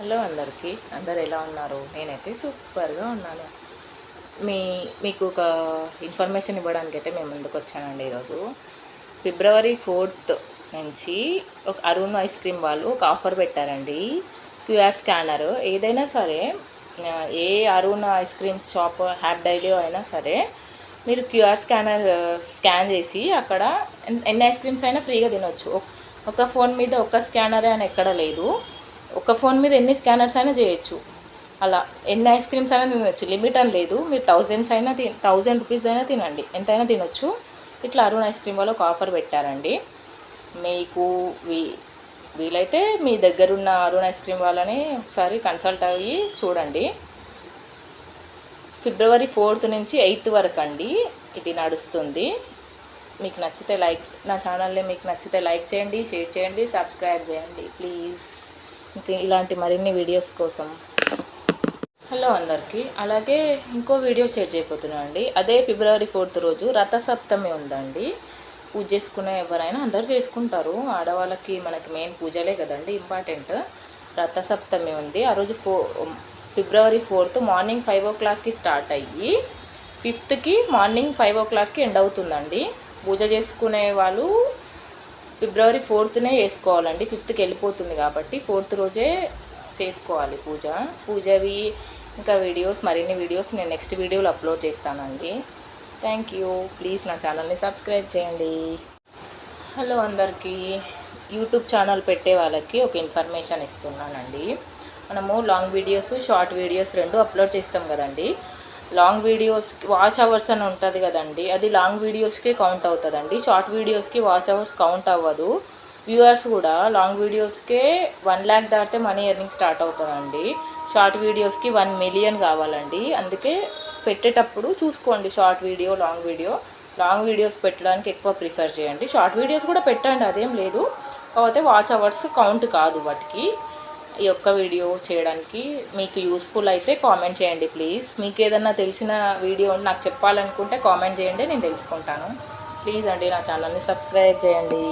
Hello అందరికీ, అందరు ఎలా ఉన్నారు? నేనైతే సూపర్గా ఉన్నాను. మీకు ఒక ఇన్ఫర్మేషన్ ఇవ్వడానికి అయితే మేము ముందుకు వచ్చానండి. ఈరోజు ఫిబ్రవరి 4th నుంచి ఒక అరుణ్ ఐస్ క్రీమ్ వాళ్ళు ఒక ఆఫర్ పెట్టారండి. క్యూఆర్ స్కానర్ ఏదైనా సరే, ఏ Arun ice cream shop Hap Daily అయినా సరే, మీరు క్యూఆర్ స్కాన్ చేసి అక్కడ ఎన్ని ఐస్ క్రీమ్స్ అయినా ఫ్రీగా తినొచ్చు. ఒక ఫోన్ మీద ఒక స్కానరే అని ఎక్కడ లేదు. ఒక ఫోన్ మీద ఎన్ని స్కానర్స్ అయినా చేయొచ్చు. అలా ఎన్ని ఐస్ క్రీమ్స్ అయినా తినొచ్చు, లిమిట్ అని లేదు. మీరు 1000 రూపీస్ అయినా తినండి, ఎంతైనా తినొచ్చు. ఇట్లా అరుణ్ ఐస్ క్రీమ్ వాళ్ళు ఒక ఆఫర్ పెట్టారండి. మీకు వీలైతే మీ దగ్గరున్న అరుణ్ ఐస్ క్రీమ్ వాళ్ళని ఒకసారి కన్సల్ట్ అయ్యి చూడండి. ఫిబ్రవరి 4th నుంచి 8th వరకు అండి ఇది నడుస్తుంది. మీకు నచ్చితే నా ఛానల్ని మీకు నచ్చితే లైక్ చేయండి, షేర్ చేయండి, సబ్స్క్రైబ్ చేయండి ప్లీజ్. ఇంకా ఇలాంటి మరిన్ని వీడియోస్ కోసం. హలో అందరికీ, అలాగే ఇంకో వీడియో షేర్ చేయబోతున్నాను అండి. అదే ఫిబ్రవరి 4th రోజు రథసప్తమి ఉందండి. పూజ చేసుకునే ఎవరైనా అందరు చేసుకుంటారు. ఆడవాళ్ళకి మనకి మెయిన్ పూజలే కదండి ఇంపార్టెంట్. రథసప్తమి ఉంది. ఆ రోజు ఫిబ్రవరి 4th మార్నింగ్ 5 o'clockకి స్టార్ట్ అయ్యి 5th మార్నింగ్ 5 o'clockకి ఎండ్ అవుతుందండి. పూజ చేసుకునే వాళ్ళు ఫిబ్రవరి 4th చేసుకోవాలండి. 5th వెళ్ళిపోతుంది కాబట్టి 4th రోజే చేసుకోవాలి పూజవి. ఇంకా మరిన్ని వీడియోస్ నేను నెక్స్ట్ వీడియోలో అప్లోడ్ చేస్తానండి. Thank you. ప్లీజ్ నా ఛానల్ని సబ్స్క్రైబ్ చేయండి. హలో అందరికీ, యూట్యూబ్ ఛానల్ పెట్టే వాళ్ళకి ఒక ఇన్ఫర్మేషన్ ఇస్తున్నానండి. మనము long videos, short videos 2 upload చేస్తాం కదండి. లాంగ్ వీడియోస్కి వాచ్ అవర్స్ అని ఉంటుంది కదండి, అది లాంగ్ వీడియోస్కే కౌంట్ అవుతుందండి. షార్ట్ వీడియోస్కి వాచ్ అవర్స్ కౌంట్ అవ్వదు. వ్యూవర్స్ కూడా లాంగ్ వీడియోస్కే 1 lakh దాటితే మనీ ఎర్నింగ్ స్టార్ట్ అవుతుందండి. షార్ట్ వీడియోస్కి 1 million కావాలండి. అందుకే పెట్టేటప్పుడు చూసుకోండి, షార్ట్ వీడియో, లాంగ్ వీడియోస్ పెట్టడానికి ఎక్కువ ప్రిఫర్ చేయండి. షార్ట్ వీడియోస్ కూడా పెట్టండి, అదేం లేదు. కాకపోతే వాచ్ అవర్స్ కౌంట్ కాదు వాటికి. ఈ ఒక్క వీడియో చేయడానికి మీకు యూస్ఫుల్ అయితే కామెంట్ చేయండి ప్లీజ్. మీకు ఏదన్నా తెలిసిన వీడియో నాకు చెప్పాలనుకుంటే కామెంట్ చేయండి, నేను తెలుసుకుంటాను. ప్లీజ్ అండి, నా ఛానల్ని సబ్స్క్రైబ్ చేయండి.